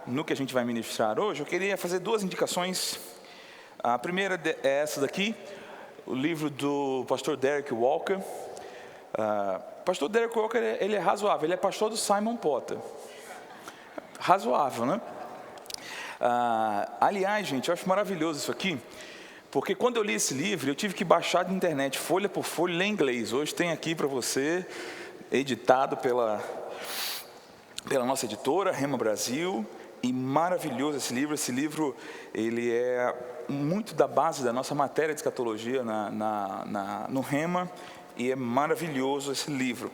no que a gente vai ministrar hoje, eu queria fazer duas indicações. A primeira é essa daqui, o livro do pastor Derek Walker. Pastor Derek Walker, ele é razoável, ele é pastor do Simon Potter. Razoável, né? Aliás, gente, eu acho maravilhoso isso aqui, porque quando eu li esse livro, eu tive que baixar de internet, folha por folha, ler em inglês. Hoje tem aqui para você, editado pela nossa editora, Rema Brasil, e maravilhoso esse livro. Esse livro, ele é muito da base da nossa matéria de escatologia no Rema, e é maravilhoso esse livro.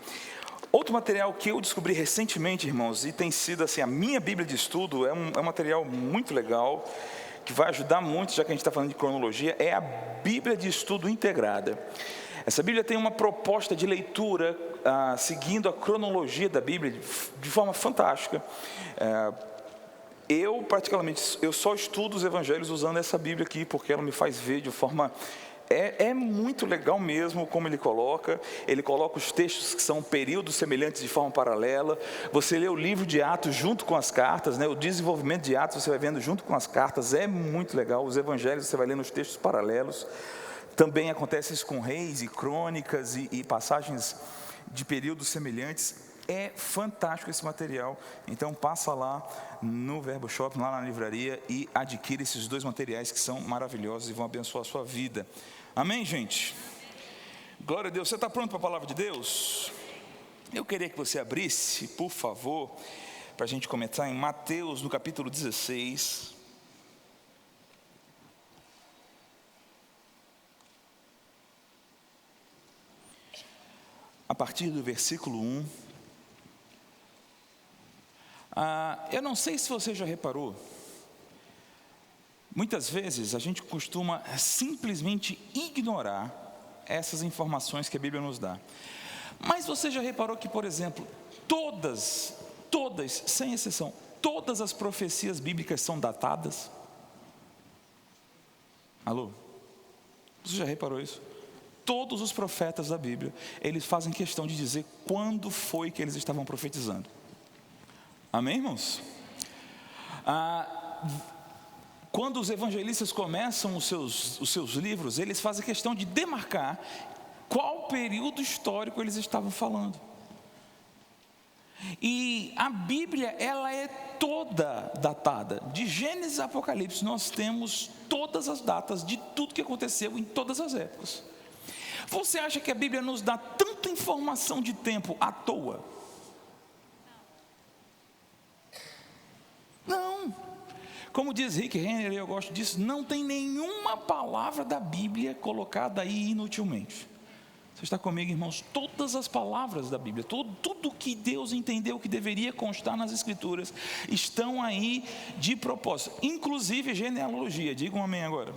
Outro material que eu descobri recentemente, irmãos, e tem sido assim, a minha Bíblia de estudo, é um material muito legal, que vai ajudar muito, já que a gente está falando de cronologia, é a Bíblia de Estudo Integrada. Essa Bíblia tem uma proposta de leitura, seguindo a cronologia da Bíblia, de forma fantástica. Eu só estudo os evangelhos usando essa Bíblia aqui, porque ela me faz ver de forma... É muito legal mesmo como ele coloca os textos que são períodos semelhantes de forma paralela. Você lê o livro de Atos junto com as cartas, né? O desenvolvimento de Atos você vai vendo junto com as cartas, é muito legal. Os evangelhos você vai lendo os textos paralelos. Também acontece isso com reis e crônicas e passagens de períodos semelhantes. É fantástico esse material. Então passa lá no Verbo Shopping, lá na livraria, e adquira esses dois materiais que são maravilhosos e vão abençoar a sua vida. Amém, gente? Glória a Deus. Você está pronto para a palavra de Deus? Eu queria que você abrisse, por favor, para a gente começar em Mateus, no capítulo 16. A partir do versículo 1. Eu não sei se você já reparou, muitas vezes a gente costuma simplesmente ignorar essas informações que a Bíblia nos dá. Mas você já reparou que, por exemplo, todas, sem exceção, todas as profecias bíblicas são datadas? Alô? Você já reparou isso? Todos os profetas da Bíblia, eles fazem questão de dizer quando foi que eles estavam profetizando. Amém, irmãos? Quando os evangelistas começam os seus livros, eles fazem questão de demarcar qual período histórico eles estavam falando. E a Bíblia, ela é toda datada. De Gênesis a Apocalipse, nós temos todas as datas de tudo que aconteceu em todas as épocas. Você acha que a Bíblia nos dá tanta informação de tempo à toa? Não. Como diz Rick Renner, eu gosto disso, não tem nenhuma palavra da Bíblia colocada aí inutilmente. Você está comigo, irmãos? Todas as palavras da Bíblia, tudo que Deus entendeu que deveria constar nas Escrituras, estão aí de propósito, inclusive genealogia. Diga um amém agora.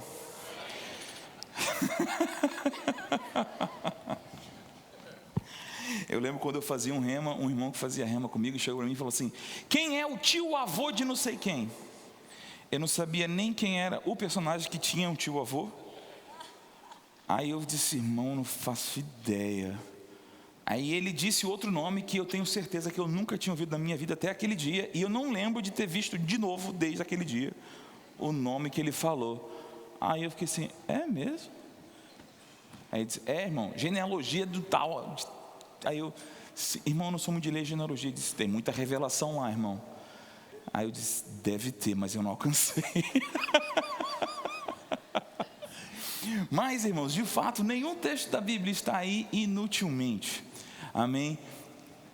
Eu lembro quando eu fazia um rema, um irmão que fazia rema comigo chegou para mim e falou assim: quem é o tio-avô de não sei quem? Eu não sabia nem quem era o personagem que tinha um tio-avô. Aí eu disse: irmão, não faço ideia. Aí ele disse outro nome que eu tenho certeza que eu nunca tinha ouvido na minha vida até aquele dia, e eu não lembro de ter visto de novo desde aquele dia o nome que ele falou. Aí eu fiquei assim: é mesmo? Aí ele disse: irmão, genealogia do tal. Aí eu disse: irmão, eu não sou muito de ler genealogia. Ele disse: tem muita revelação lá, irmão. Aí eu disse: deve ter, mas eu não alcancei. Mas, irmãos, de fato, nenhum texto da Bíblia está aí inutilmente. Amém?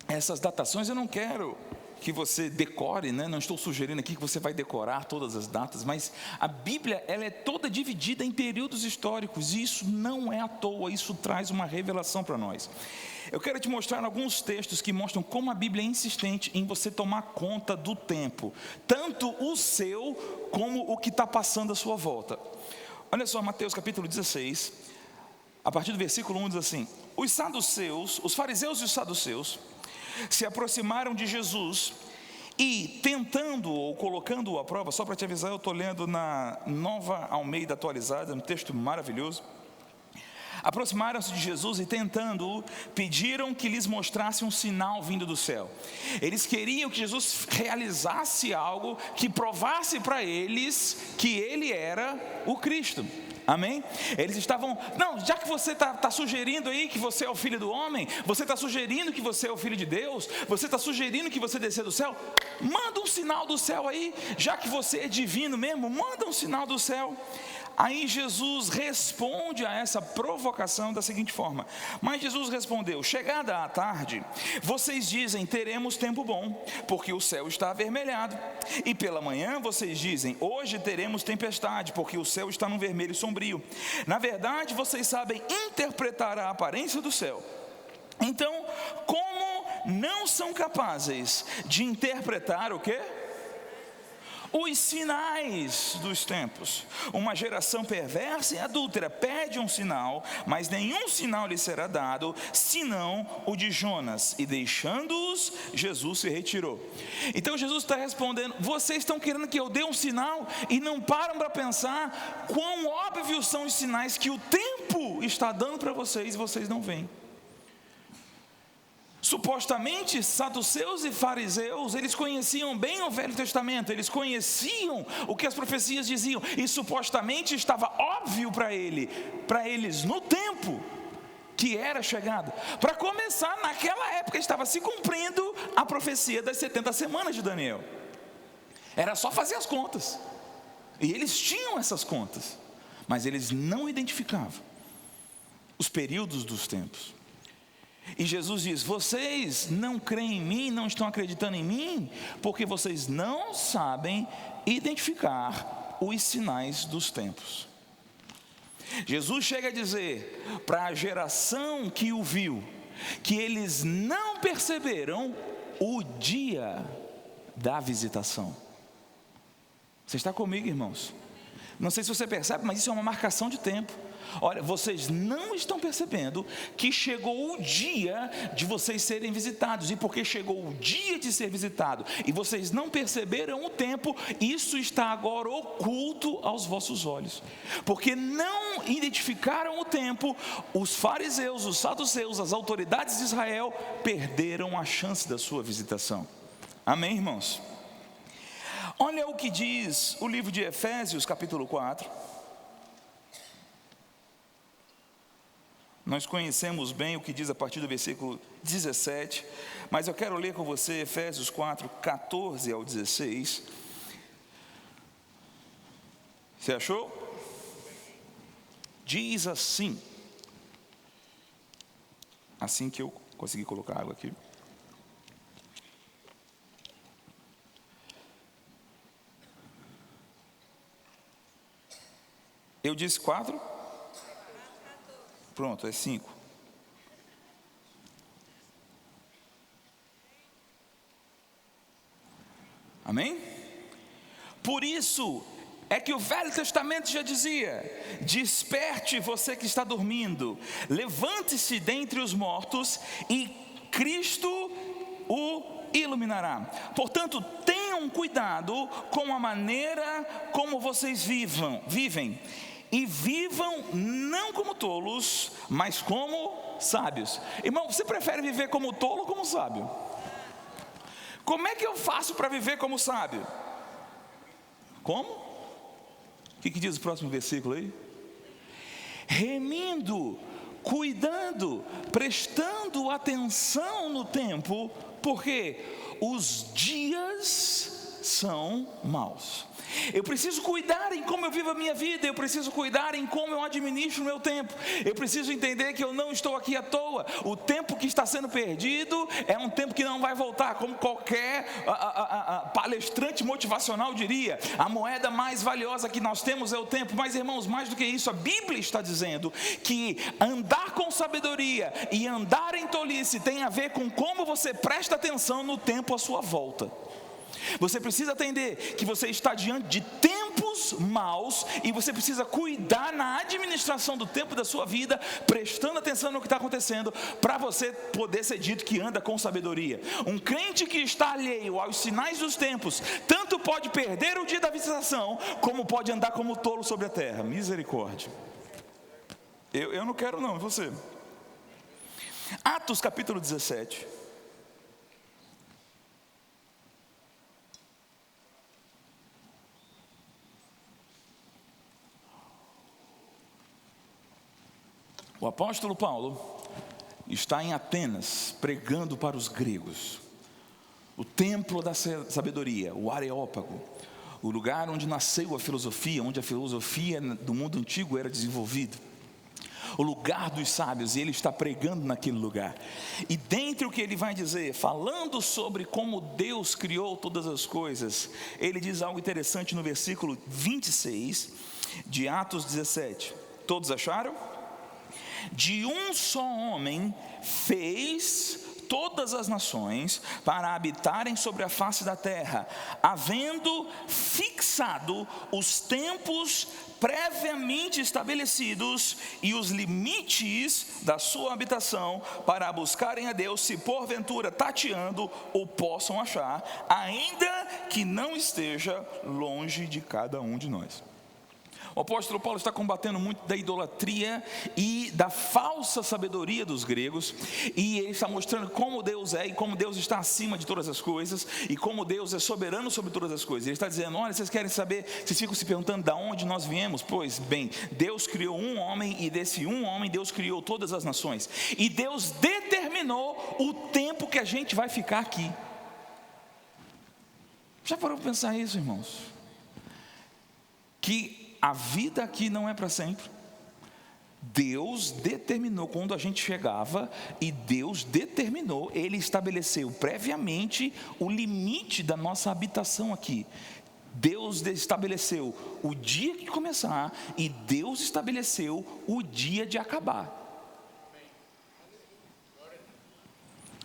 Essas datações eu não quero que você decore, né? Não estou sugerindo aqui que você vai decorar todas as datas, mas a Bíblia, ela é toda dividida em períodos históricos, e isso não é à toa, isso traz uma revelação para nós. Eu quero te mostrar alguns textos que mostram como a Bíblia é insistente em você tomar conta do tempo, tanto o seu como o que está passando à sua volta. Olha só, Mateus capítulo 16, a partir do versículo 1 diz assim: os fariseus e os saduceus se aproximaram de Jesus e, tentando ou colocando-o à prova, só para te avisar, eu estou lendo na Nova Almeida Atualizada, um texto maravilhoso. Aproximaram-se de Jesus e, tentando-o, pediram que lhes mostrasse um sinal vindo do céu. Eles queriam que Jesus realizasse algo que provasse para eles que ele era o Cristo. Amém? Eles estavam, não, já que você está sugerindo aí que você é o filho do homem, você está sugerindo que você é o filho de Deus, você está sugerindo que você desceu do céu, manda um sinal do céu aí, já que você é divino mesmo, manda um sinal do céu. Aí Jesus responde a essa provocação da seguinte forma: mas Jesus respondeu: chegada a tarde, vocês dizem, teremos tempo bom, porque o céu está avermelhado. E pela manhã vocês dizem, hoje teremos tempestade, porque o céu está num vermelho sombrio. Na verdade, vocês sabem interpretar a aparência do céu. Então, como não são capazes de interpretar o quê? Os sinais dos tempos. Uma geração perversa e adúltera pede um sinal, mas nenhum sinal lhe será dado, senão o de Jonas. E deixando-os, Jesus se retirou. Então Jesus está respondendo: vocês estão querendo que eu dê um sinal e não param para pensar quão óbvios são os sinais que o tempo está dando para vocês e vocês não veem. Supostamente, saduceus e fariseus, eles conheciam bem o Velho Testamento, eles conheciam o que as profecias diziam, e supostamente estava óbvio para eles, no tempo que era chegado. Para começar, naquela época estava se cumprindo a profecia das 70 semanas de Daniel. Era só fazer as contas, e eles tinham essas contas, mas eles não identificavam os períodos dos tempos. E Jesus diz: vocês não creem em mim, não estão acreditando em mim, porque vocês não sabem identificar os sinais dos tempos. Jesus chega a dizer para a geração que o viu, que eles não perceberam o dia da visitação. Você está comigo, irmãos? Não sei se você percebe, mas isso é uma marcação de tempo. Olha, vocês não estão percebendo que chegou o dia de vocês serem visitados. E porque chegou o dia de ser visitado e vocês não perceberam o tempo, isso está agora oculto aos vossos olhos. Porque não identificaram o tempo, os fariseus, os saduceus, as autoridades de Israel perderam a chance da sua visitação. Amém, irmãos? Olha o que diz o livro de Efésios, capítulo 4. Nós conhecemos bem o que diz a partir do versículo 17, mas eu quero ler com você Efésios 4, 14 ao 16. Você achou? Diz assim que eu consegui colocar água aqui. Eu disse 4? Pronto, é 5. Amém? Por isso é que o Velho Testamento já dizia: desperte você que está dormindo, levante-se dentre os mortos e Cristo o iluminará. Portanto, tenham cuidado com a maneira como vocês vivem. E vivam não como tolos, mas como sábios. Irmão, você prefere viver como tolo ou como sábio? Como é que eu faço para viver como sábio? Como? O que diz o próximo versículo aí? Remindo, cuidando, prestando atenção no tempo, porque os dias são maus. Eu preciso cuidar em como eu vivo a minha vida, eu preciso cuidar em como eu administro o meu tempo, eu preciso entender que eu não estou aqui à toa. O tempo que está sendo perdido é um tempo que não vai voltar, como qualquer palestrante motivacional diria. A moeda mais valiosa que nós temos é o tempo. Mas, irmãos, mais do que isso, a Bíblia está dizendo que andar com sabedoria e andar em tolice tem a ver com como você presta atenção no tempo à sua volta. Você precisa entender que você está diante de tempos maus e você precisa cuidar na administração do tempo da sua vida, prestando atenção no que está acontecendo, para você poder ser dito que anda com sabedoria. Um crente que está alheio aos sinais dos tempos, tanto pode perder o dia da visitação, como pode andar como tolo sobre a terra. Misericórdia. Eu não quero não, e você? Atos capítulo 17. O apóstolo Paulo está em Atenas pregando para os gregos. O templo da sabedoria, o Areópago, o lugar onde nasceu a filosofia, onde a filosofia do mundo antigo era desenvolvida. O lugar dos sábios, e ele está pregando naquele lugar. E dentre o que ele vai dizer, falando sobre como Deus criou todas as coisas, ele diz algo interessante no versículo 26 de Atos 17. Todos acharam? De um só homem fez todas as nações para habitarem sobre a face da terra, havendo fixado os tempos previamente estabelecidos e os limites da sua habitação, para buscarem a Deus, se porventura tateando o possam achar, ainda que não esteja longe de cada um de nós. O apóstolo Paulo está combatendo muito da idolatria e da falsa sabedoria dos gregos, e ele está mostrando como Deus é, e como Deus está acima de todas as coisas, e como Deus é soberano sobre todas as coisas. Ele está dizendo: olha, vocês querem saber, vocês ficam se perguntando de onde nós viemos? Pois bem, Deus criou um homem, e desse um homem Deus criou todas as nações, e Deus determinou o tempo que a gente vai ficar aqui. Já parou para pensar isso, irmãos? Que a vida aqui não é para sempre. Deus determinou quando a gente chegava, e Deus determinou, Ele estabeleceu previamente o limite da nossa habitação aqui. Deus estabeleceu o dia que começar, e Deus estabeleceu o dia de acabar.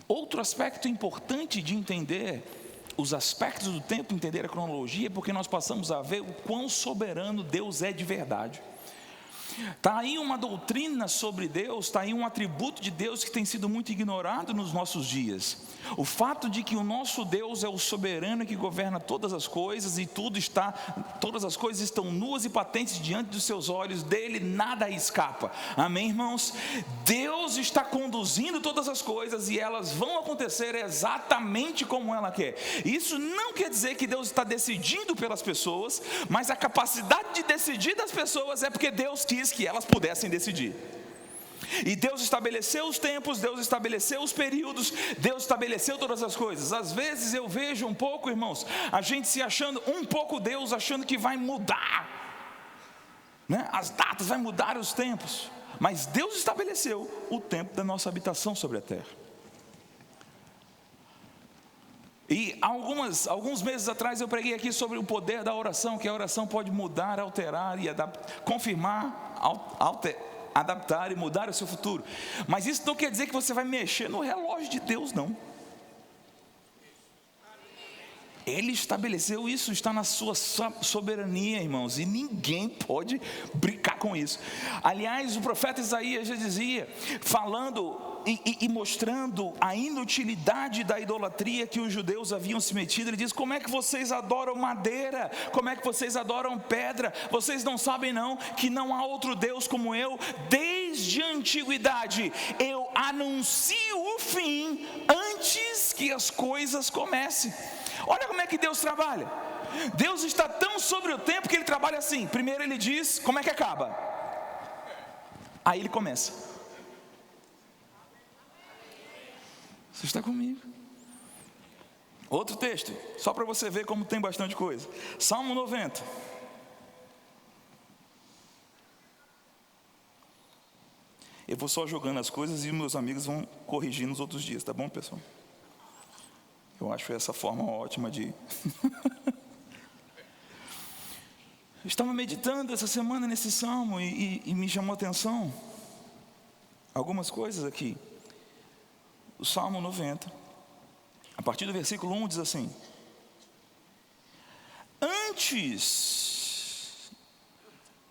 Outro aspecto importante de entender os aspectos do tempo, entender a cronologia, porque nós passamos a ver o quão soberano Deus é de verdade. Está aí uma doutrina sobre Deus, está aí um atributo de Deus que tem sido muito ignorado nos nossos dias. O fato de que o nosso Deus é o soberano que governa todas as coisas, e todas as coisas estão nuas e patentes diante dos seus olhos, dele nada escapa. Amém, irmãos? Deus está conduzindo todas as coisas, e elas vão acontecer exatamente como ela quer. Isso não quer dizer que Deus está decidindo pelas pessoas, mas a capacidade de decidir das pessoas é porque Deus quis que elas pudessem decidir. E Deus estabeleceu os tempos, Deus estabeleceu os períodos, Deus estabeleceu todas as coisas. Às vezes eu vejo um pouco, irmãos, a gente se achando um pouco Deus, achando que vai mudar, né? As datas, vai mudar os tempos. Mas Deus estabeleceu o tempo da nossa habitação sobre a terra. E alguns meses atrás eu preguei aqui sobre o poder da oração, que a oração pode mudar, alterar e confirmar, adaptar e mudar o seu futuro. Mas isso não quer dizer que você vai mexer no relógio de Deus, não. Ele estabeleceu isso, está na sua soberania, irmãos, e ninguém pode brincar com isso. Aliás, o profeta Isaías já dizia, falando e mostrando a inutilidade da idolatria que os judeus haviam se metido. Ele diz: como é que vocês adoram madeira? Como é que vocês adoram pedra? Vocês não sabem não, que não há outro Deus como eu? Desde a antiguidade eu anuncio o fim antes que as coisas comecem. Olha como é que Deus trabalha. Deus está tão sobre o tempo que Ele trabalha assim. Primeiro Ele diz como é que acaba, aí Ele começa. Você está comigo? Outro texto, só para você ver como tem bastante coisa. Salmo 90. Eu vou só jogando as coisas e meus amigos vão corrigir nos outros dias, tá bom, pessoal? Eu acho essa forma ótima de... Estava meditando essa semana nesse salmo e me chamou a atenção algumas coisas aqui. O Salmo 90, a partir do versículo 1 diz assim: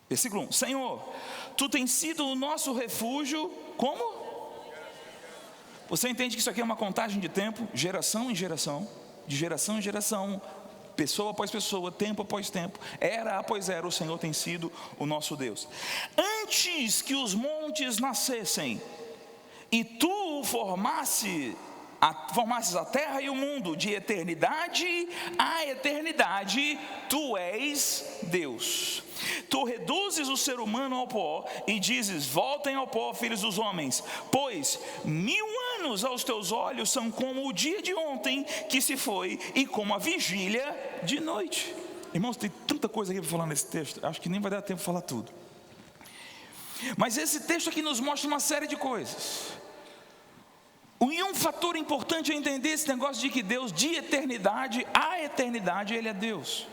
versículo 1, Senhor, Tu tens sido o nosso refúgio, como? Você entende que isso aqui é uma contagem de tempo, geração em geração, de geração em geração, pessoa após pessoa, tempo após tempo, era após era, o Senhor tem sido o nosso Deus. Antes que os montes nascessem e tu formasses a terra e o mundo, de eternidade a eternidade, tu és Deus. Tu reduzes o ser humano ao pó e dizes: voltem ao pó, filhos dos homens, pois 1000 anos aos teus olhos são como o dia de ontem que se foi, e como a vigília de noite. Irmãos, tem tanta coisa aqui para falar nesse texto, acho que nem vai dar tempo de falar tudo. Mas esse texto aqui nos mostra uma série de coisas. E um fator importante é entender esse negócio de que Deus, de eternidade a eternidade, Ele é Deus.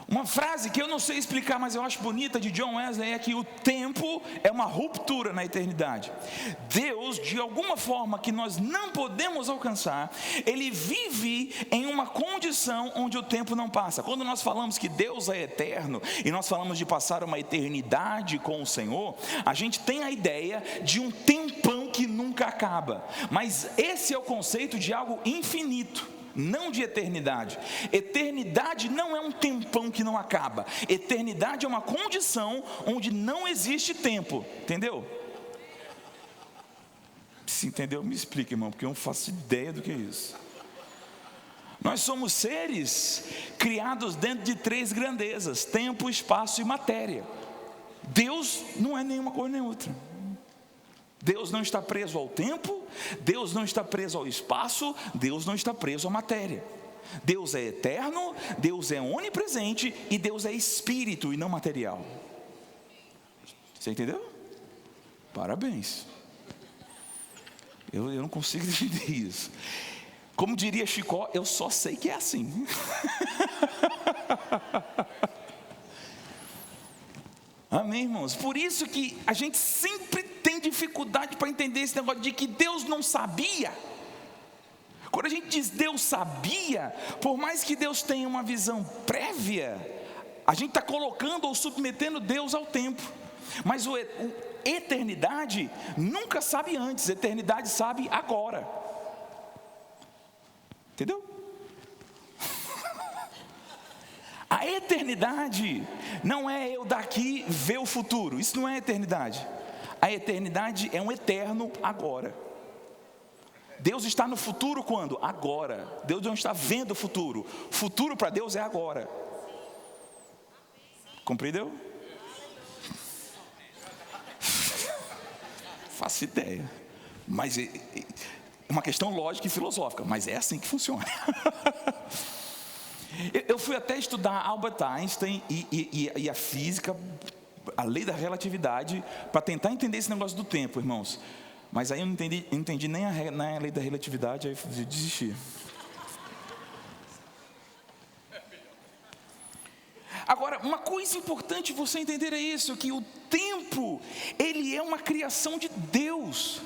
Uma frase que eu não sei explicar, mas eu acho bonita, de John Wesley, é que o tempo é uma ruptura na eternidade. Deus, de alguma forma que nós não podemos alcançar, Ele vive em uma condição onde o tempo não passa. Quando nós falamos que Deus é eterno, e nós falamos de passar uma eternidade com o Senhor, a gente tem a ideia de um tempão que nunca acaba. Mas esse é o conceito de algo infinito, não de eternidade. Eternidade não é um tempão que não acaba. Eternidade é uma condição onde não existe tempo. Entendeu? Se entendeu, me explica, irmão, porque eu não faço ideia do que é isso. Nós somos seres criados dentro de 3 grandezas: tempo, espaço e matéria. Deus não é nenhuma coisa nem outra. Deus não está preso ao tempo, Deus não está preso ao espaço, Deus não está preso à matéria. Deus é eterno, Deus é onipresente e Deus é espírito e não material. Você entendeu? Parabéns. Eu não consigo entender isso. Como diria Chicó, eu só sei que é assim. Amém, irmãos? Por isso que a gente sempre tem dificuldade para entender esse negócio de que Deus não sabia. Quando a gente diz Deus sabia, por mais que Deus tenha uma visão prévia, a gente está colocando ou submetendo Deus ao tempo. Mas eternidade nunca sabe antes, eternidade sabe agora. Entendeu? A eternidade não é eu daqui ver o futuro. Isso não é eternidade. A eternidade é um eterno agora. Deus está no futuro quando? Agora. Deus não está vendo o futuro. Futuro para Deus é agora. Compreendeu? Faço ideia. Mas é uma questão lógica e filosófica. Mas é assim que funciona. Eu fui até estudar Albert Einstein e a física, a lei da relatividade, para tentar entender esse negócio do tempo, irmãos. Mas aí eu não entendi nem a lei da relatividade, aí eu desisti. Agora, uma coisa importante você entender é isso, que o tempo, ele é uma criação de Deus.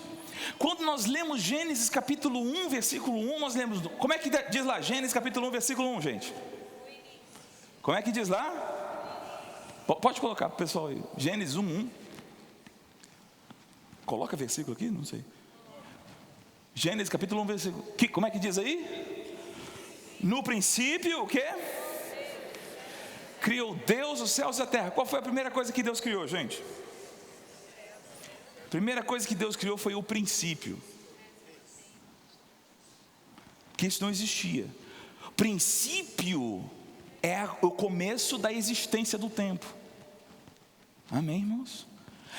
Quando nós lemos Gênesis capítulo 1, versículo 1, nós lemos, como é que diz lá? Gênesis capítulo 1, versículo 1, gente. Como é que diz lá? Pode colocar para o pessoal aí. Gênesis 1, 1. Coloca versículo aqui? Não sei. Gênesis capítulo 1, versículo. Como é que diz aí? No princípio, o quê? Criou Deus os céus e a terra. Qual foi a primeira coisa que Deus criou, gente? A primeira coisa que Deus criou foi o princípio. Que isso não existia. Princípio é o começo da existência do tempo. Amém, irmãos?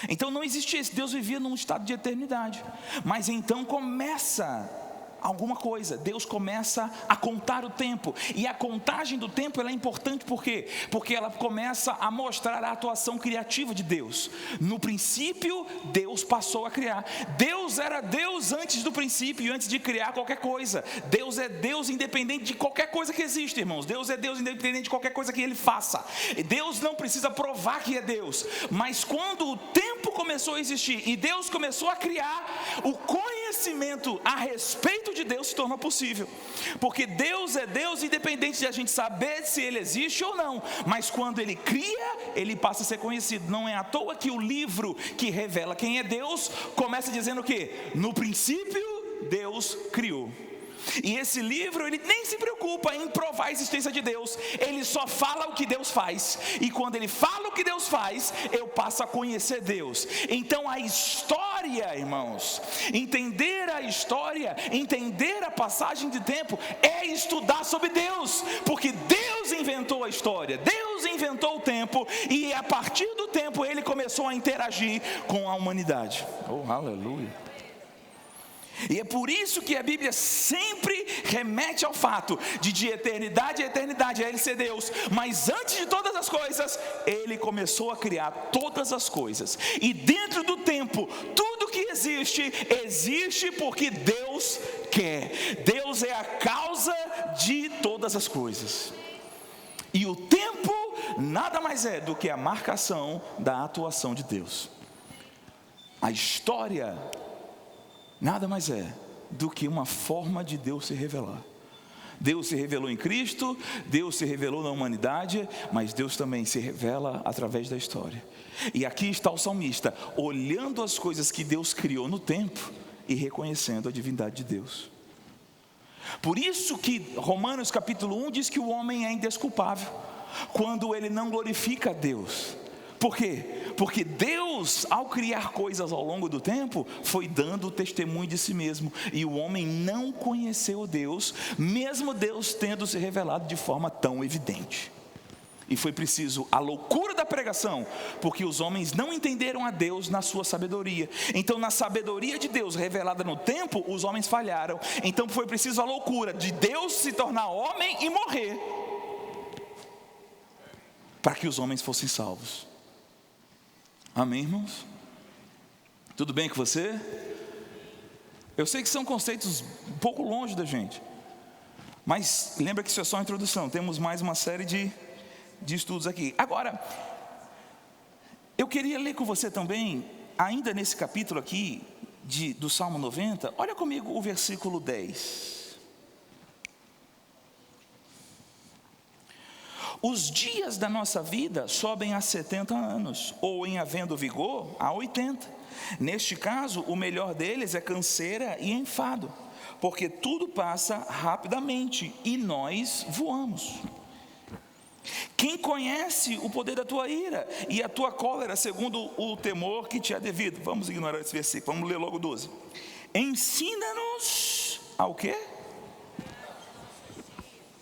Então não existia isso. Deus vivia num estado de eternidade. Mas então começa alguma coisa. Deus começa a contar o tempo. E a contagem do tempo ela é importante por quê? Porque ela começa a mostrar a atuação criativa de Deus. No princípio, Deus passou a criar. Deus era Deus antes do princípio e antes de criar qualquer coisa. Deus é Deus independente de qualquer coisa que existe, irmãos. Deus é Deus independente de qualquer coisa que Ele faça. Deus não precisa provar que é Deus. Mas quando o tempo começou a existir e Deus começou a criar, o conhecimento a respeito de Deus se tornou possível, porque Deus é Deus independente de a gente saber se Ele existe ou não, mas quando Ele cria, Ele passa a ser conhecido. Não é à toa que o livro que revela quem é Deus, começa dizendo o quê? No princípio, Deus criou. E esse livro, ele nem se preocupa em provar a existência de Deus. Ele só fala o que Deus faz. E quando ele fala o que Deus faz, eu passo a conhecer Deus. Então a história, irmãos, entender a história, entender a passagem de tempo, é estudar sobre Deus. Porque Deus inventou a história, Deus inventou o tempo. E a partir do tempo ele começou a interagir com a humanidade. Oh, aleluia! E é por isso que a Bíblia sempre remete ao fato de eternidade a eternidade, a Ele ser Deus. Mas antes de todas as coisas, Ele começou a criar todas as coisas. E dentro do tempo, tudo que existe, existe porque Deus quer. Deus é a causa de todas as coisas. E o tempo nada mais é do que a marcação da atuação de Deus. A história nada mais é do que uma forma de Deus se revelar. Deus se revelou em Cristo, Deus se revelou na humanidade, mas Deus também se revela através da história. E aqui está o salmista, olhando as coisas que Deus criou no tempo e reconhecendo a divindade de Deus. Por isso que Romanos capítulo 1 diz que o homem é indesculpável, quando ele não glorifica a Deus. Por quê? Porque Deus, ao criar coisas ao longo do tempo, foi dando o testemunho de si mesmo. E o homem não conheceu Deus, mesmo Deus tendo se revelado de forma tão evidente. E foi preciso a loucura da pregação, porque os homens não entenderam a Deus na sua sabedoria. Então, na sabedoria de Deus revelada no tempo, os homens falharam. Então foi preciso a loucura de Deus se tornar homem e morrer, para que os homens fossem salvos. Amém, irmãos? Tudo bem com você? Eu sei que são conceitos um pouco longe da gente, mas lembra que isso é só a introdução. Temos mais uma série de estudos aqui. Agora, eu queria ler com você também, ainda nesse capítulo aqui do Salmo 90. Olha comigo o versículo 10. Os dias da nossa vida sobem a 70 anos, ou em havendo vigor, a 80. Neste caso, o melhor deles é canseira e enfado, porque tudo passa rapidamente e nós voamos. Quem conhece o poder da tua ira e a tua cólera segundo o temor que te é devido? Vamos ignorar esse versículo, vamos ler logo 12. Ensina-nos ao quê?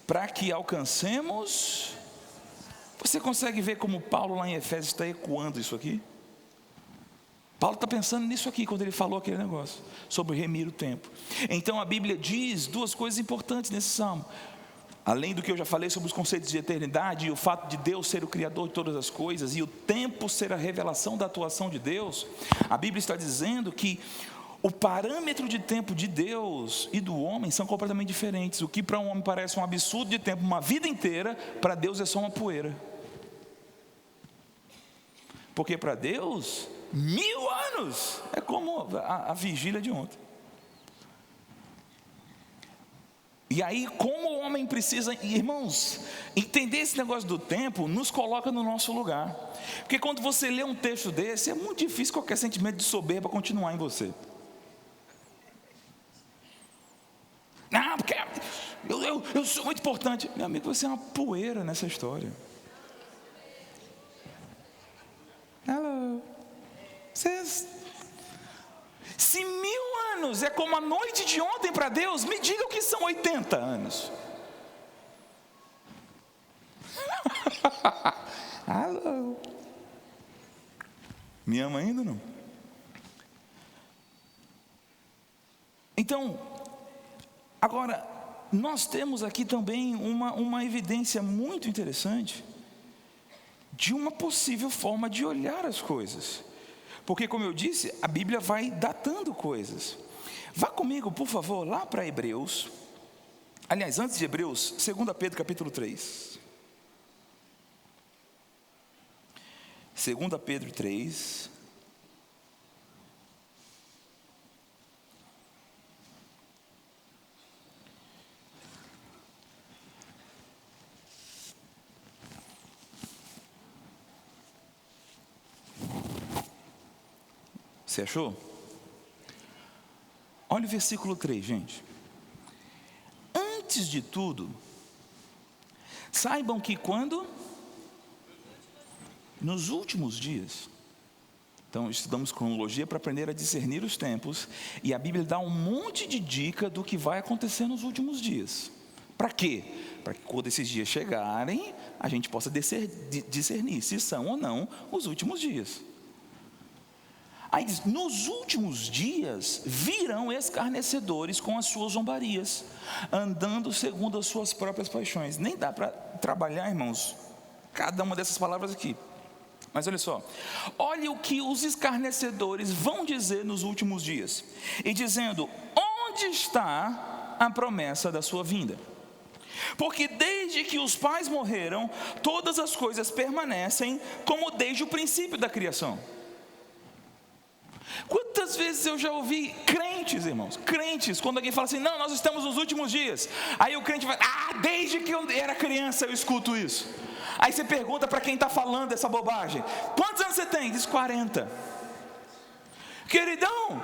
Para que alcancemos. Você consegue ver como Paulo lá em Efésios está ecoando isso aqui? Paulo está pensando nisso aqui quando ele falou aquele negócio sobre remir o tempo. Então a Bíblia diz duas coisas importantes nesse salmo. Além do que eu já falei sobre os conceitos de eternidade e o fato de Deus ser o Criador de todas as coisas e o tempo ser a revelação da atuação de Deus, a Bíblia está dizendo que o parâmetro de tempo de Deus e do homem são completamente diferentes. O que para um homem parece um absurdo de tempo, uma vida inteira, para Deus é só uma poeira. Porque para Deus, 1000 anos é como a vigília de ontem. E aí, como o homem precisa, irmãos, entender esse negócio do tempo nos coloca no nosso lugar. Porque quando você lê um texto desse, é muito difícil qualquer sentimento de soberba continuar em você. Não, porque eu sou muito importante. Meu amigo, você é uma poeira nessa história. Hello. Se 1000 anos é como a noite de ontem para Deus, me diga o que são 80 anos. Hello. Me ama ainda ou não? Então, agora, nós temos aqui também uma evidência muito interessante de uma possível forma de olhar as coisas. Porque, como eu disse, a Bíblia vai datando coisas. Vá comigo, por favor, lá para Hebreus. Aliás, antes de Hebreus, 2 Pedro capítulo 3. 2 Pedro 3. Você achou? Olha o versículo 3, gente. Antes de tudo, saibam que quando? Nos últimos dias. Então, estudamos cronologia para aprender a discernir os tempos. E a Bíblia dá um monte de dica do que vai acontecer nos últimos dias. Para quê? Para que quando esses dias chegarem, a gente possa discernir se são ou não os últimos dias. Aí diz, nos últimos dias virão escarnecedores com as suas zombarias, andando segundo as suas próprias paixões. Nem dá para trabalhar, irmãos, cada uma dessas palavras aqui. Mas olha só, olhe o que os escarnecedores vão dizer nos últimos dias. E dizendo, onde está a promessa da sua vinda? Porque desde que os pais morreram, todas as coisas permanecem como desde o princípio da criação. Quantas vezes eu já ouvi crentes, irmãos, crentes, quando alguém fala assim, não, nós estamos nos últimos dias. Aí o crente vai, desde que eu era criança eu escuto isso. Aí você pergunta para quem está falando essa bobagem, quantos anos você tem? Diz 40. Queridão,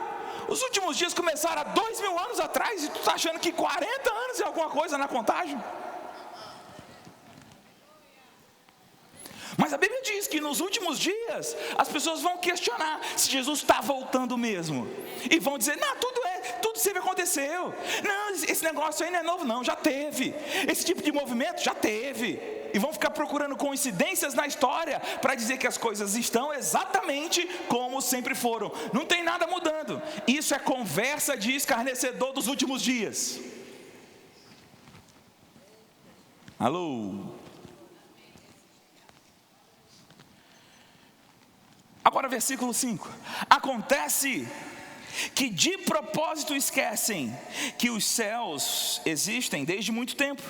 os últimos dias começaram há 2000 anos atrás e tu está achando que 40 anos é alguma coisa na contagem? Mas a Bíblia diz que nos últimos dias as pessoas vão questionar se Jesus está voltando mesmo. E vão dizer, não, tudo sempre aconteceu. Não, esse negócio aí não é novo não, já teve. Esse tipo de movimento já teve. E vão ficar procurando coincidências na história para dizer que as coisas estão exatamente como sempre foram. Não tem nada mudando. Isso é conversa de escarnecedor dos últimos dias. Alô? Agora versículo 5. Acontece que de propósito esquecem que os céus existem desde muito tempo,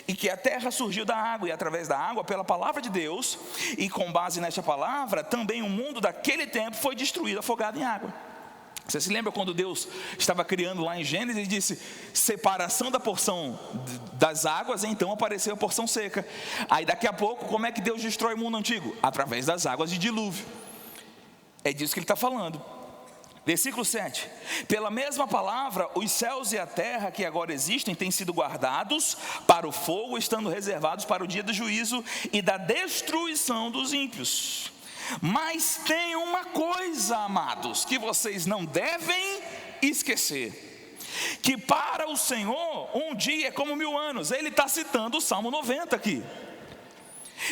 e que a terra surgiu da água, e através da água pela palavra de Deus, e com base nesta palavra, também o mundo daquele tempo foi destruído, afogado em água. Você se lembra quando Deus estava criando lá em Gênesis, e disse, separação da porção das águas, então apareceu a porção seca. Aí daqui a pouco, como é que Deus destrói o mundo antigo? Através das águas de dilúvio. É disso que ele está falando. Versículo 7. Pela mesma palavra, os céus e a terra que agora existem têm sido guardados para o fogo, estando reservados para o dia do juízo e da destruição dos ímpios. Mas tem uma coisa, amados, que vocês não devem esquecer: que para o Senhor um dia é como 1000 anos. Ele está citando o Salmo 90 aqui.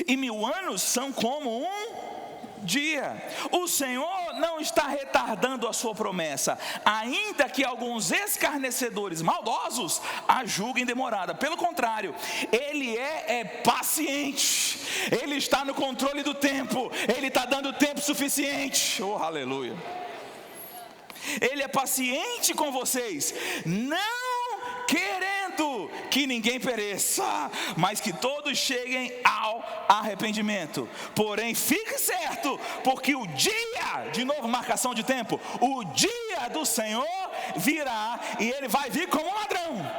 E 1000 anos são como um dia. O Senhor não está retardando a sua promessa, ainda que alguns escarnecedores maldosos a julguem demorada. Pelo contrário, Ele é paciente. Ele está no controle do tempo. Ele está dando tempo suficiente. Oh, aleluia. Ele é paciente com vocês, não querendo que ninguém pereça, mas que todos cheguem ao arrependimento. Porém, fique certo, porque o dia, de novo marcação de tempo, o dia do Senhor virá, e Ele vai vir como um ladrão.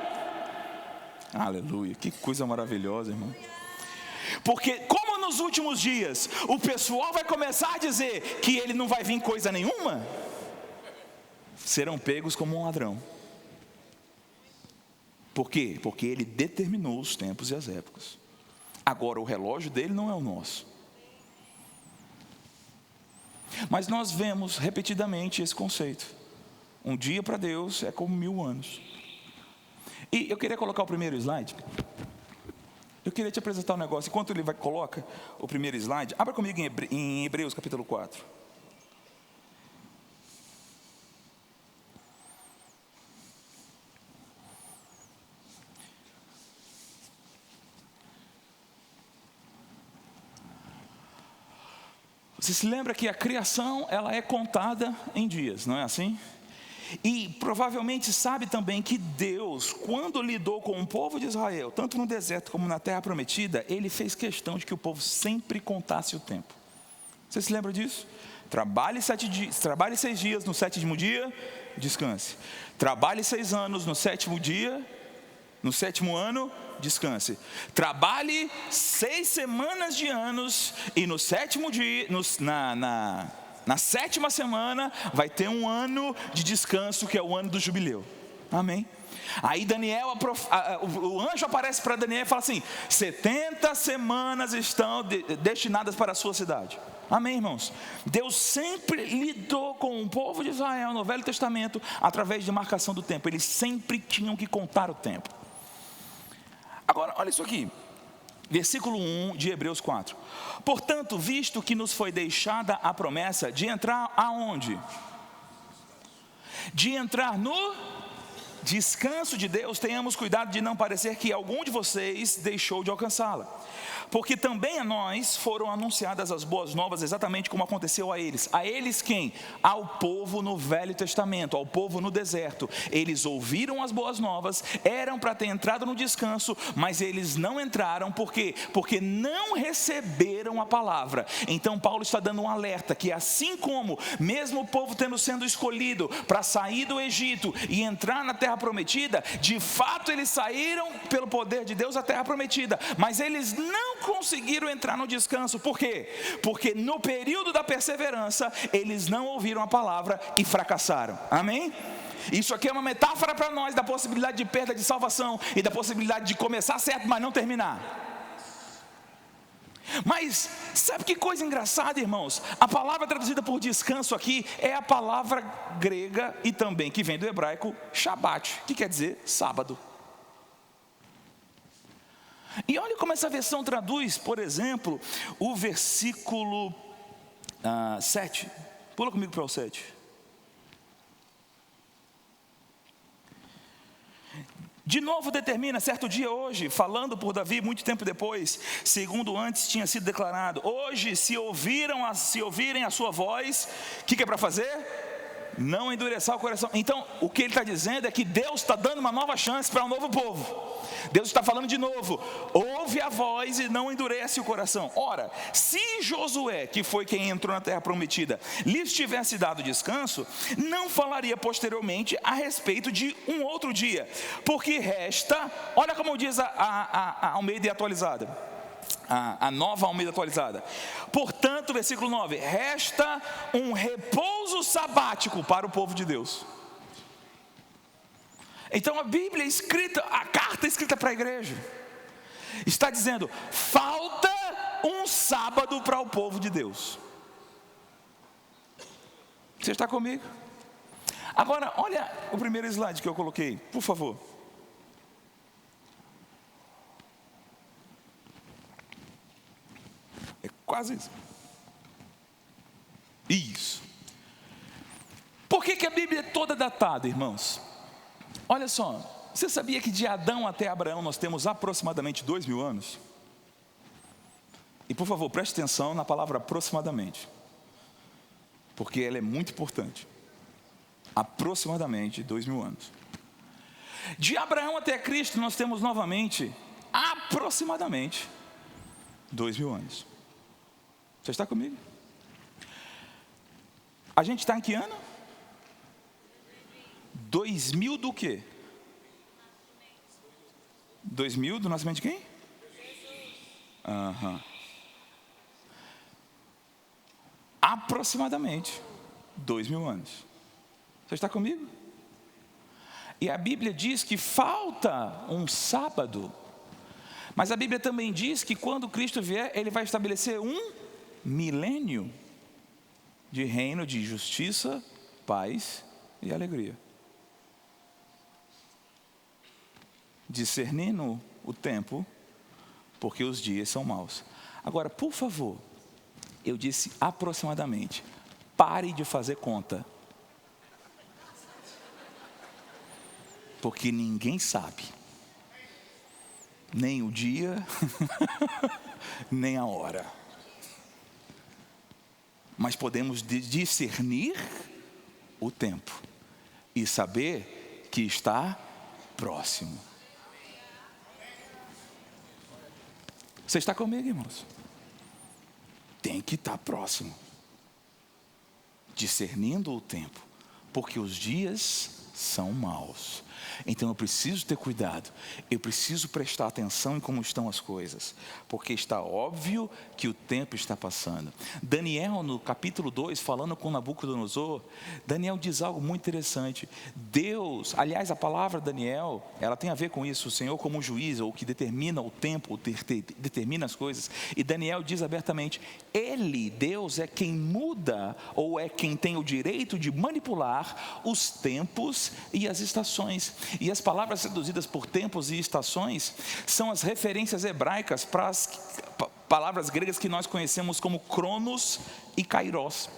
Aleluia, que coisa maravilhosa, irmão. Porque como nos últimos dias o pessoal vai começar a dizer que Ele não vai vir coisa nenhuma, serão pegos como um ladrão. Por quê? Porque Ele determinou os tempos e as épocas. Agora o relógio dele não é o nosso. Mas nós vemos repetidamente esse conceito. Um dia para Deus é como 1000 anos. E eu queria colocar o primeiro slide. Eu queria te apresentar um negócio. Enquanto ele coloca o primeiro slide, abra comigo em Hebreus capítulo 4. Você se lembra que a criação, ela é contada em dias, não é assim? E provavelmente sabe também que Deus, quando lidou com o povo de Israel, tanto no deserto como na terra prometida, Ele fez questão de que o povo sempre contasse o tempo. Você se lembra disso? Trabalhe 6 dias, no 7º dia, descanse. Trabalhe 6 anos, no 7º dia, no 7º ano, descanse. Trabalhe 6 semanas de anos, e no 7º dia, na 7ª semana, vai ter um ano de descanso, que é o ano do jubileu. Amém? Aí Daniel, o anjo aparece para Daniel e fala assim: 70 semanas estão destinadas para a sua cidade. Amém, irmãos? Deus sempre lidou com o povo de Israel no Velho Testamento através de marcação do tempo. Eles sempre tinham que contar o tempo. Agora, olha isso aqui. Versículo 1 de Hebreus 4. Portanto, visto que nos foi deixada a promessa de entrar aonde? De entrar no descanso de Deus, tenhamos cuidado de não parecer que algum de vocês deixou de alcançá-la. Porque também a nós foram anunciadas as boas novas, exatamente como aconteceu a eles. A eles quem? Ao povo no Velho Testamento, ao povo no deserto. Eles ouviram as boas novas, eram para ter entrado no descanso, mas eles não entraram. Por quê? Porque não receberam a palavra. Então Paulo está dando um alerta, que assim como, mesmo o povo sendo escolhido para sair do Egito e entrar na terra prometida, de fato eles saíram pelo poder de Deus à terra prometida, mas eles não conseguiram entrar no descanso. Por quê? Porque no período da perseverança eles não ouviram a palavra e fracassaram. Amém? Isso aqui é uma metáfora para nós da possibilidade de perda de salvação e da possibilidade de começar certo, mas não terminar. Mas sabe que coisa engraçada, irmãos? A palavra traduzida por descanso aqui é a palavra grega e também que vem do hebraico Shabat, que quer dizer sábado. E olha como essa versão traduz, por exemplo, o versículo 7. Pula comigo para o 7. De novo determina, certo dia hoje, falando por Davi muito tempo depois, segundo antes tinha sido declarado: hoje se ouvirem a sua voz, o que é para fazer? Não endurecer o coração. Então o que ele está dizendo é que Deus está dando uma nova chance para um novo povo. Deus está falando de novo: ouve a voz e não endurece o coração. Ora, se Josué, que foi quem entrou na terra prometida, lhes tivesse dado descanso, não falaria posteriormente a respeito de um outro dia, porque resta, olha como diz a Almeida atualizada, a nova Almeida atualizada. Portanto, versículo 9: resta um repouso sabático para o povo de Deus. Então a Bíblia escrita, a carta escrita para a igreja, está dizendo: falta um sábado para o povo de Deus. Você está comigo? Agora, olha o primeiro slide que eu coloquei, por favor. É quase isso. Isso. Por que a Bíblia é toda datada, irmãos? Olha só, você sabia que de Adão até Abraão nós temos aproximadamente 2000 anos? E por favor, preste atenção na palavra aproximadamente, porque ela é muito importante. Aproximadamente 2000 anos. De Abraão até Cristo nós temos novamente aproximadamente 2000 anos. Você está comigo? A gente está em que ano? 2000 do quê? 2000 do nascimento de quem? Aproximadamente 2000 anos. Você está comigo? E a Bíblia diz que falta um sábado. Mas a Bíblia também diz que quando Cristo vier, Ele vai estabelecer um milênio de reino de justiça, paz e alegria. Discernindo o tempo, porque os dias são maus. Agora, por favor, eu disse aproximadamente, pare de fazer conta, porque ninguém sabe, nem o dia, nem a hora, mas podemos discernir o tempo e saber que está próximo. Você está comigo, irmãos? Tem que estar próximo, discernindo o tempo, porque os dias são maus. Então eu preciso ter cuidado, eu preciso prestar atenção em como estão as coisas, porque está óbvio que o tempo está passando. Daniel, no capítulo 2, falando com Nabucodonosor, Daniel diz algo muito interessante. Deus, aliás, a palavra Daniel, ela tem a ver com isso, o Senhor como juiz, ou que determina o tempo, determina as coisas. E Daniel diz abertamente, Ele, Deus, é quem muda, ou é quem tem o direito de manipular os tempos e as estações. E as palavras traduzidas por tempos e estações são as referências hebraicas para as palavras gregas que nós conhecemos como Cronos e Kairos.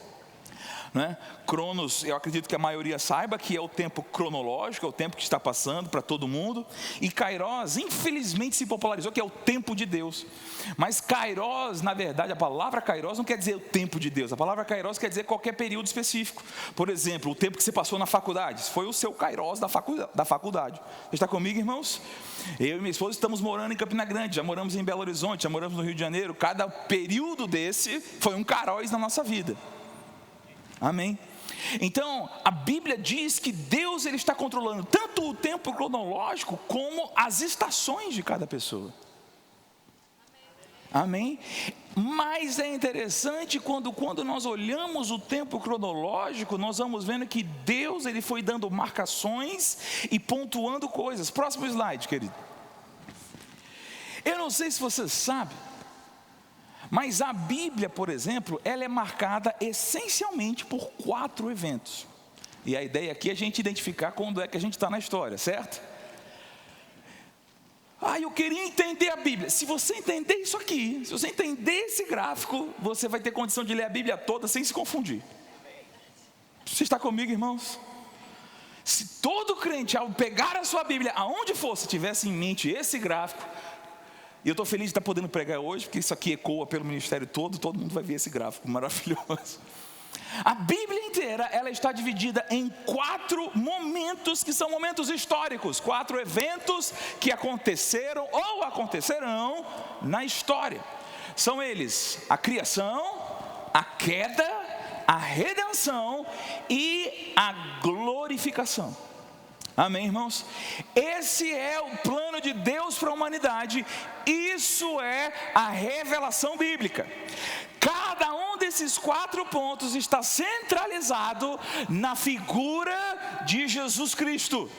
Né? Cronos, eu acredito que a maioria saiba que é o tempo cronológico, é o tempo que está passando para todo mundo. E Kairos, infelizmente, se popularizou que é o tempo de Deus. Mas Kairos, na verdade, a palavra Kairos não quer dizer o tempo de Deus. A palavra Kairos quer dizer qualquer período específico. Por exemplo, o tempo que você passou na faculdade, foi o seu Kairos da faculdade. Você está comigo, irmãos? Eu e minha esposa estamos morando em Campina Grande, já moramos em Belo Horizonte, já moramos no Rio de Janeiro. Cada período desse foi um Kairos na nossa vida. Amém? Então, a Bíblia diz que Deus, Ele está controlando tanto o tempo cronológico como as estações de cada pessoa. Amém? Mas é interessante quando nós olhamos o tempo cronológico, nós vamos vendo que Deus, Ele foi dando marcações e pontuando coisas. Próximo slide, querido. Eu não sei se você sabe, mas a Bíblia, por exemplo, ela é marcada essencialmente por 4 eventos. E a ideia aqui é a gente identificar quando é que a gente está na história, certo? Eu queria entender a Bíblia. Se você entender isso aqui, se você entender esse gráfico, você vai ter condição de ler a Bíblia toda sem se confundir. Você está comigo, irmãos? Se todo crente, ao pegar a sua Bíblia, aonde fosse, tivesse em mente esse gráfico, e eu estou feliz de estar podendo pregar hoje, porque isso aqui ecoa pelo ministério todo mundo vai ver esse gráfico maravilhoso. A Bíblia inteira, ela está dividida em 4 momentos que são momentos históricos, 4 eventos que aconteceram ou acontecerão na história. São eles a criação, a queda, a redenção e a glorificação. Amém, irmãos? Esse é o plano de Deus para a humanidade. Isso é a revelação bíblica. Cada um desses 4 pontos está centralizado na figura de Jesus Cristo.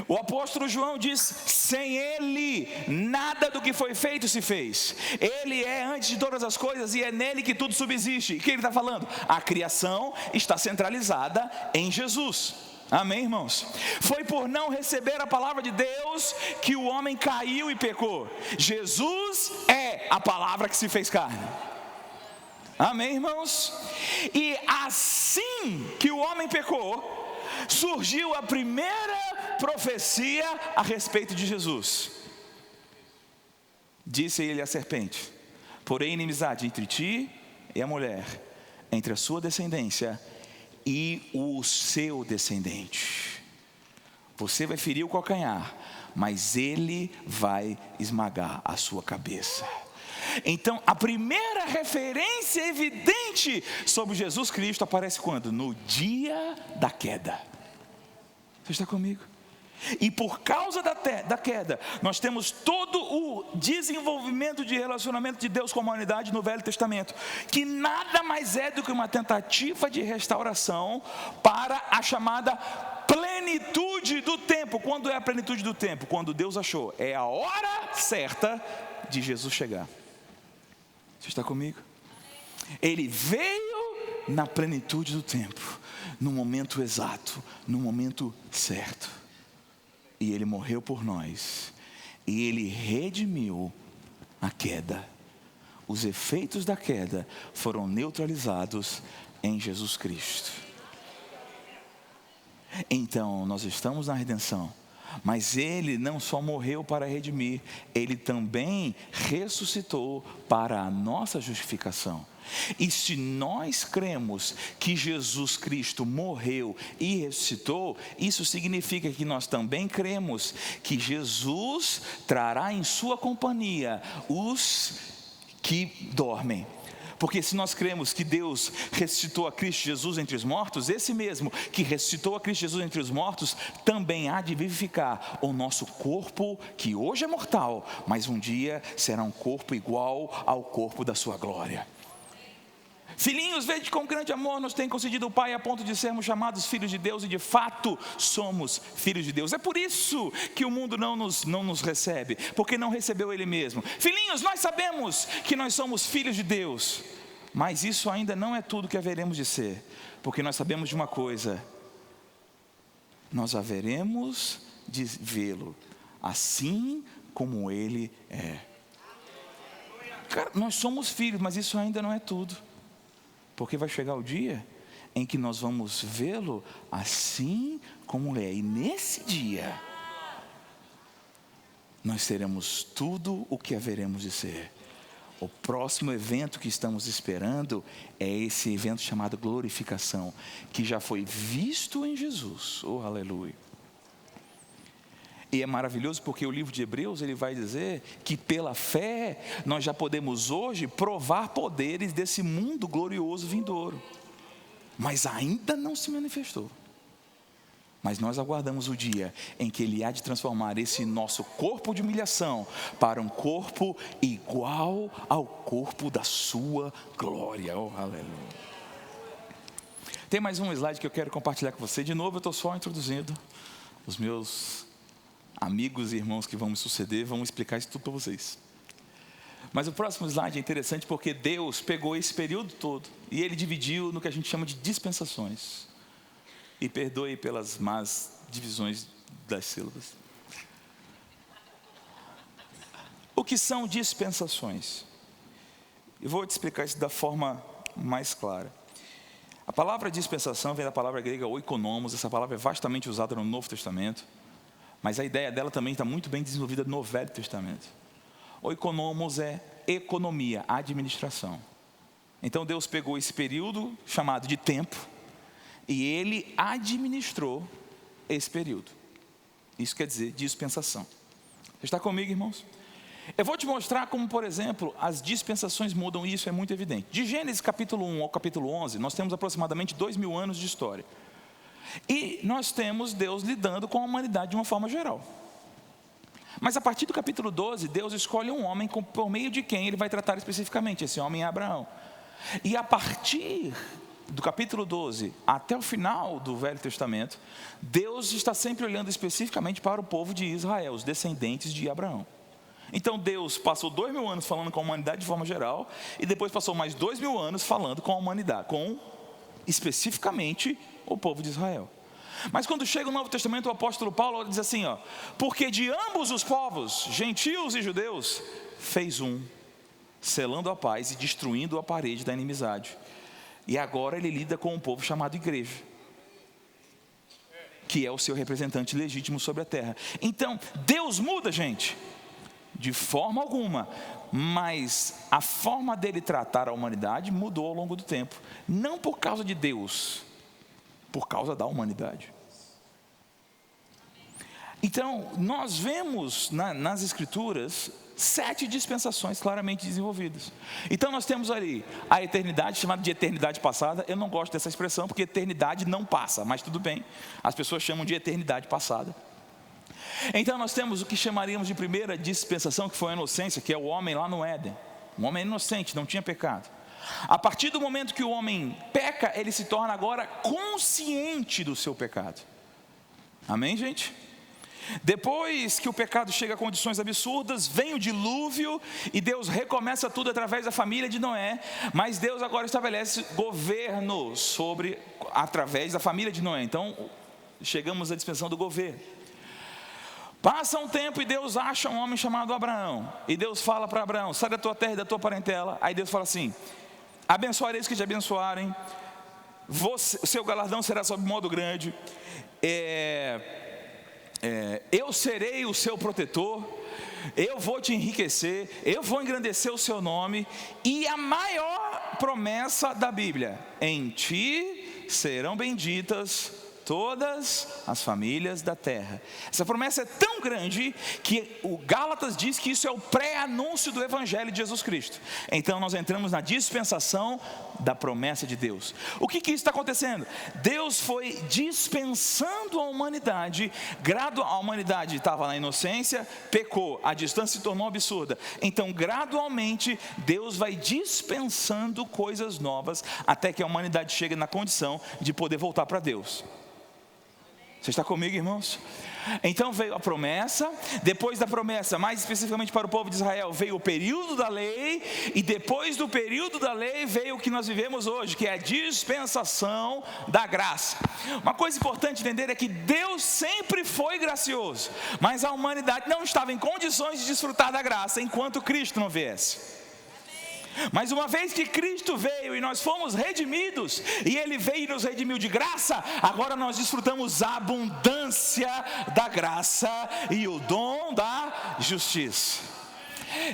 O apóstolo João diz, sem Ele, nada do que foi feito se fez. Ele é antes de todas as coisas e é nele que tudo subsiste. O que ele está falando? A criação está centralizada em Jesus. Amém, irmãos? Foi por não receber a palavra de Deus que o homem caiu e pecou. Jesus é a palavra que se fez carne. Amém, irmãos? E assim que o homem pecou, surgiu a primeira profecia a respeito de Jesus. Disse ele à serpente: porém inimizade entre ti e a mulher, entre a sua descendência e o seu descendente. Você vai ferir o calcanhar, mas ele vai esmagar a sua cabeça. Então, a primeira referência evidente sobre Jesus Cristo aparece quando? No dia da queda. Você está comigo? E por causa da queda, nós temos todo o desenvolvimento de relacionamento de Deus com a humanidade no Velho Testamento, que nada mais é do que uma tentativa de restauração para a chamada plenitude do tempo. Quando é a plenitude do tempo? Quando Deus achou, é a hora certa de Jesus chegar. Você está comigo? Ele veio na plenitude do tempo, no momento exato, no momento certo. E Ele morreu por nós. E Ele redimiu a queda. Os efeitos da queda foram neutralizados em Jesus Cristo. Então, nós estamos na redenção. Mas Ele não só morreu para redimir, Ele também ressuscitou para a nossa justificação. E se nós cremos que Jesus Cristo morreu e ressuscitou, isso significa que nós também cremos que Jesus trará em sua companhia os que dormem. Porque se nós cremos que Deus ressuscitou a Cristo Jesus entre os mortos, esse mesmo que ressuscitou a Cristo Jesus entre os mortos, também há de vivificar o nosso corpo, que hoje é mortal, mas um dia será um corpo igual ao corpo da sua glória. Filhinhos, vede com grande amor nos tem concedido o Pai a ponto de sermos chamados filhos de Deus, e de fato somos filhos de Deus. É por isso que o mundo não nos recebe, porque não recebeu Ele mesmo. Filhinhos, nós sabemos que nós somos filhos de Deus, mas isso ainda não é tudo que haveremos de ser, porque nós sabemos de uma coisa: nós haveremos de vê-lo assim como Ele é. Cara, nós somos filhos, mas isso ainda não é tudo. Porque vai chegar o dia em que nós vamos vê-lo assim como Ele é. E nesse dia, nós teremos tudo o que haveremos de ser. O próximo evento que estamos esperando é esse evento chamado glorificação, que já foi visto em Jesus. Oh, aleluia. E é maravilhoso porque o livro de Hebreus, ele vai dizer que pela fé nós já podemos hoje provar poderes desse mundo glorioso vindouro, mas ainda não se manifestou. Mas nós aguardamos o dia em que Ele há de transformar esse nosso corpo de humilhação para um corpo igual ao corpo da sua glória. Oh, aleluia. Tem mais um slide que eu quero compartilhar com você. De novo, eu estou só introduzindo os meus amigos e irmãos que vão me suceder, vão explicar isso tudo para vocês. Mas o próximo slide é interessante porque Deus pegou esse período todo e Ele dividiu no que a gente chama de dispensações. E perdoe pelas más divisões das sílabas. O que são dispensações? Eu vou te explicar isso da forma mais clara. A palavra dispensação vem da palavra grega oikonomos. Essa palavra é vastamente usada no Novo Testamento, mas a ideia dela também está muito bem desenvolvida no Velho Testamento. Oikonomos é economia, administração. Então Deus pegou esse período chamado de tempo e Ele administrou esse período. Isso quer dizer dispensação. Você está comigo, irmãos? Eu vou te mostrar como, por exemplo, as dispensações mudam, e isso é muito evidente. De Gênesis capítulo 1 ao capítulo 11, nós temos aproximadamente 2000 anos de história. E nós temos Deus lidando com a humanidade de uma forma geral. Mas a partir do capítulo 12, Deus escolhe um homem por meio de quem Ele vai tratar especificamente. Esse homem é Abraão. E a partir do capítulo 12 até o final do Velho Testamento, Deus está sempre olhando especificamente para o povo de Israel, os descendentes de Abraão. Então Deus passou 2000 anos falando com a humanidade de forma geral, e depois passou mais 2000 anos falando com a humanidade, com especificamente o povo de Israel. Mas quando chega o Novo Testamento, o apóstolo Paulo diz assim, porque de ambos os povos, gentios e judeus, fez um, selando a paz e destruindo a parede da inimizade. E agora ele lida com um povo chamado igreja, que é o seu representante legítimo sobre a terra. Então, Deus muda, gente? De forma alguma, mas a forma dele tratar a humanidade mudou ao longo do tempo. Não por causa de Deus, por causa da humanidade. Então, nós vemos nas Escrituras 7 dispensações claramente desenvolvidas. Então nós temos ali a eternidade, chamada de eternidade passada. Eu não gosto dessa expressão porque eternidade não passa, mas tudo bem, as pessoas chamam de eternidade passada. Então nós temos o que chamaríamos de primeira dispensação, que foi a inocência, que é o homem lá no Éden. Um homem inocente, não tinha pecado. A partir do momento que o homem peca, ele se torna agora consciente do seu pecado. Amém, gente? Depois que o pecado chega a condições absurdas, vem o dilúvio e Deus recomeça tudo através da família de Noé. Mas Deus agora estabelece governo através da família de Noé. Então chegamos à dispensação do governo. Passa um tempo e Deus acha um homem chamado Abraão. E Deus fala para Abraão, sai da tua terra e da tua parentela. Aí Deus fala assim, abençoarei os que te abençoarem, o seu galardão será sob modo grande, eu serei o seu protetor, eu vou te enriquecer, eu vou engrandecer o seu nome. E a maior promessa da Bíblia, em ti serão benditas todas as famílias da terra. Essa promessa é tão grande que o Gálatas diz que isso é o pré-anúncio do Evangelho de Jesus Cristo. Então nós entramos na dispensação da promessa de Deus. O que está acontecendo? Deus foi dispensando a humanidade. A humanidade estava na inocência, pecou, a distância se tornou absurda. Então gradualmente Deus vai dispensando coisas novas até que a humanidade chegue na condição de poder voltar para Deus. Você está comigo, irmãos? Então veio a promessa. Depois da promessa, mais especificamente para o povo de Israel, veio o período da lei. E depois do período da lei veio o que nós vivemos hoje, que é a dispensação da graça. Uma coisa importante entender é que Deus sempre foi gracioso, mas a humanidade não estava em condições de desfrutar da graça enquanto Cristo não viesse. Mas uma vez que Cristo veio e nós fomos redimidos, e Ele veio e nos redimiu de graça, agora nós desfrutamos a abundância da graça e o dom da justiça.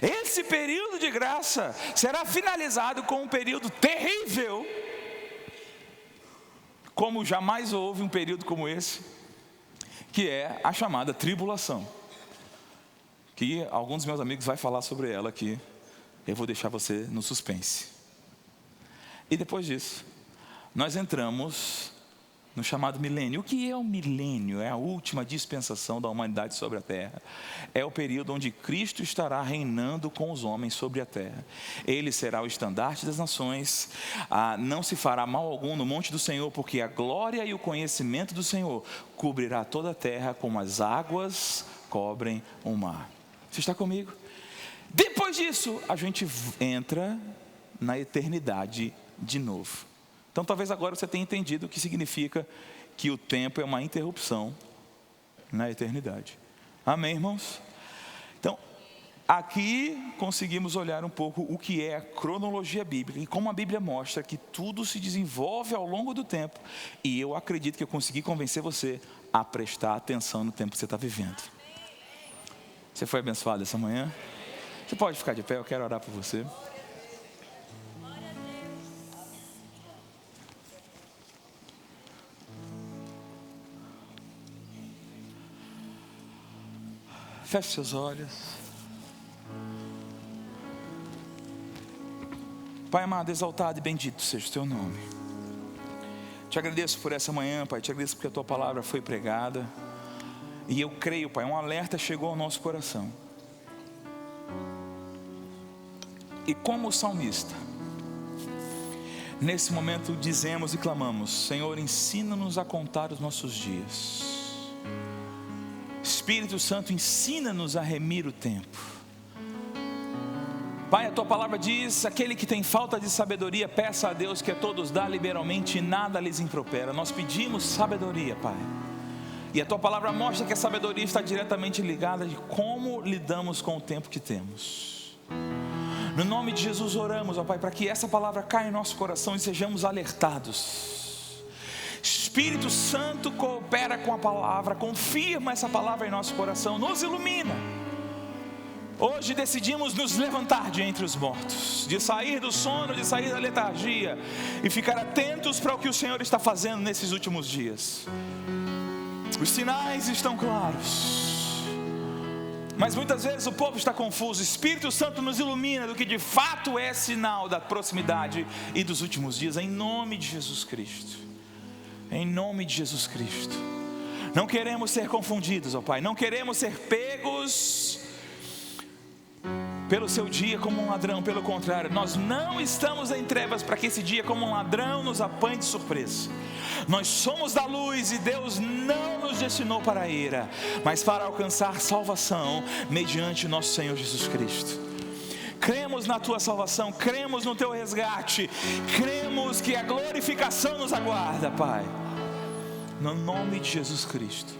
Esse período de graça será finalizado com um período terrível, como jamais houve um período como esse, que é a chamada tribulação, que alguns dos meus amigos vão falar sobre ela aqui. Eu vou deixar você no suspense. E depois disso, nós entramos no chamado milênio. O que é o milênio? É a última dispensação da humanidade sobre a terra. É o período onde Cristo estará reinando com os homens sobre a terra. Ele será o estandarte das nações. Não se fará mal algum no monte do Senhor, porque a glória e o conhecimento do Senhor cobrirá toda a terra como as águas cobrem o mar. Você está comigo? Depois disso, a gente entra na eternidade de novo. Então talvez agora você tenha entendido o que significa que o tempo é uma interrupção na eternidade. Amém, irmãos? Então, aqui conseguimos olhar um pouco o que é a cronologia bíblica e como a Bíblia mostra que tudo se desenvolve ao longo do tempo. E eu acredito que eu consegui convencer você a prestar atenção no tempo que você está vivendo. Você foi abençoado essa manhã? Você pode ficar de pé, eu quero orar por você. Feche seus olhos. Pai amado, exaltado e bendito seja o teu nome. Te agradeço por essa manhã, Pai. Te agradeço porque a tua palavra foi pregada. E eu creio, Pai, um alerta chegou ao nosso coração. E como o salmista, nesse momento dizemos e clamamos: Senhor, ensina-nos a contar os nossos dias. Espírito Santo, ensina-nos a remir o tempo. Pai, a tua palavra diz: aquele que tem falta de sabedoria, peça a Deus, que a todos dá liberalmente e nada lhes impropera. Nós pedimos sabedoria, Pai. E a tua palavra mostra que a sabedoria está diretamente ligada de como lidamos com o tempo que temos. No nome de Jesus oramos, ó Pai, para que essa palavra caia em nosso coração e sejamos alertados. Espírito Santo coopera com a palavra, confirma essa palavra em nosso coração, nos ilumina. Hoje decidimos nos levantar de entre os mortos, de sair do sono, de sair da letargia e ficar atentos para o que o Senhor está fazendo nesses últimos dias. Os sinais estão claros, mas muitas vezes o povo está confuso. O Espírito Santo nos ilumina do que de fato é sinal da proximidade e dos últimos dias, em nome de Jesus Cristo. Em nome de Jesus Cristo. Não queremos ser confundidos, ó Pai. Não queremos ser pegos pelo seu dia como um ladrão. Pelo contrário, nós não estamos em trevas para que esse dia como um ladrão nos apanhe de surpresa. Nós somos da luz e Deus não nos destinou para a ira, mas para alcançar salvação mediante o nosso Senhor Jesus Cristo. Cremos na tua salvação, cremos no teu resgate, cremos que a glorificação nos aguarda, Pai. No nome de Jesus Cristo,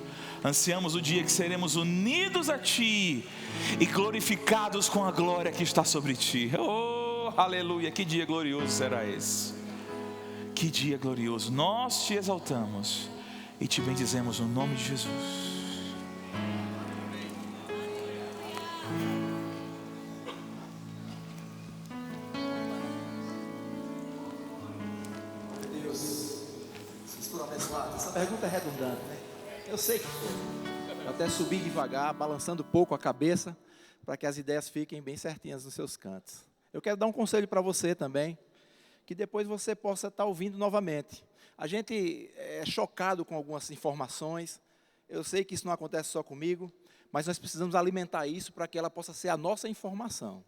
ansiamos o dia que seremos unidos a Ti e glorificados com a glória que está sobre Ti. Oh, aleluia, que dia glorioso será esse. Que dia glorioso. Nós Te exaltamos e Te bendizemos no nome de Jesus. Deus, vocês estão pastor abençoado? Essa pergunta é redundante, né? Eu sei que foi. Eu até subi devagar, balançando pouco a cabeça, para que as ideias fiquem bem certinhas nos seus cantos. Eu quero dar um conselho para você também, que depois você possa estar ouvindo novamente. A gente é chocado com algumas informações. Eu sei que isso não acontece só comigo, mas nós precisamos alimentar isso para que ela possa ser a nossa informação,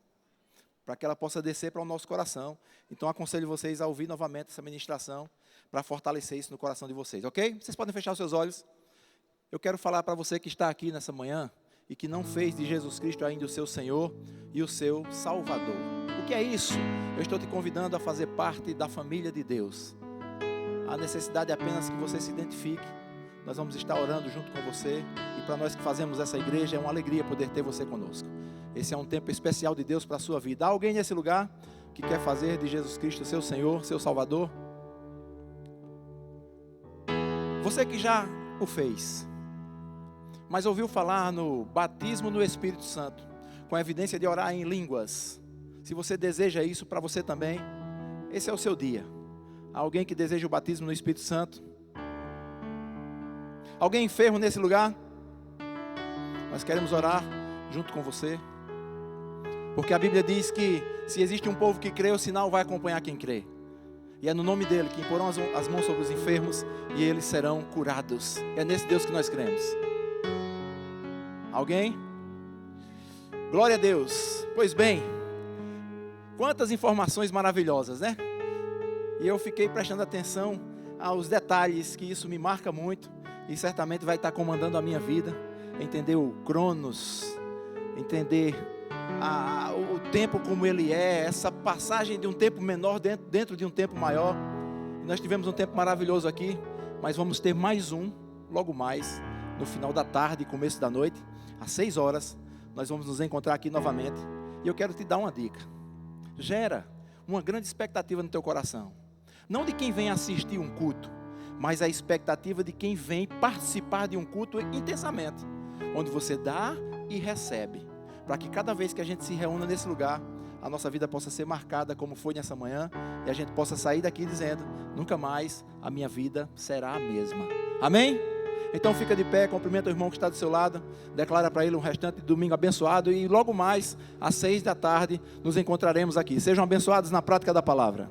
para que ela possa descer para o nosso coração. Então, aconselho vocês a ouvir novamente essa ministração, para fortalecer isso no coração de vocês, ok? Vocês podem fechar os seus olhos. Eu quero falar para você que está aqui nessa manhã e que não fez de Jesus Cristo ainda o seu Senhor e o seu Salvador. O que é isso? Eu estou te convidando a fazer parte da família de Deus. A necessidade é apenas que você se identifique. Nós vamos estar orando junto com você. E para nós que fazemos essa igreja, é uma alegria poder ter você conosco. Esse é um tempo especial de Deus para a sua vida. Há alguém nesse lugar que quer fazer de Jesus Cristo seu Senhor, seu Salvador? Você que já o fez, mas ouviu falar no batismo no Espírito Santo, com a evidência de orar em línguas. Se você deseja isso para você também, esse é o seu dia. Há alguém que deseja o batismo no Espírito Santo? Alguém enfermo nesse lugar? Nós queremos orar junto com você, porque a Bíblia diz que se existe um povo que crê, o sinal vai acompanhar quem crê. E é no nome dele que imporão as mãos sobre os enfermos e eles serão curados. É nesse Deus que nós cremos. Alguém? Glória a Deus. Pois bem, quantas informações maravilhosas, né? E eu fiquei prestando atenção aos detalhes, que isso me marca muito e certamente vai estar comandando a minha vida. Entender o Cronos, entender o tempo como ele é, essa passagem de um tempo menor dentro de um tempo maior. E nós tivemos um tempo maravilhoso aqui, mas vamos ter mais um, logo mais, no final da tarde, começo da noite, às 6 horas, nós vamos nos encontrar aqui novamente. E eu quero te dar uma dica. Gera uma grande expectativa no teu coração. Não de quem vem assistir um culto, mas a expectativa de quem vem participar de um culto intensamente, onde você dá e recebe, para que cada vez que a gente se reúna nesse lugar, a nossa vida possa ser marcada como foi nessa manhã, e a gente possa sair daqui dizendo: nunca mais a minha vida será a mesma. Amém? Então fica de pé, cumprimenta o irmão que está do seu lado, declara para ele um restante de domingo abençoado, e logo mais, às 6 da tarde, nos encontraremos aqui. Sejam abençoados na prática da palavra.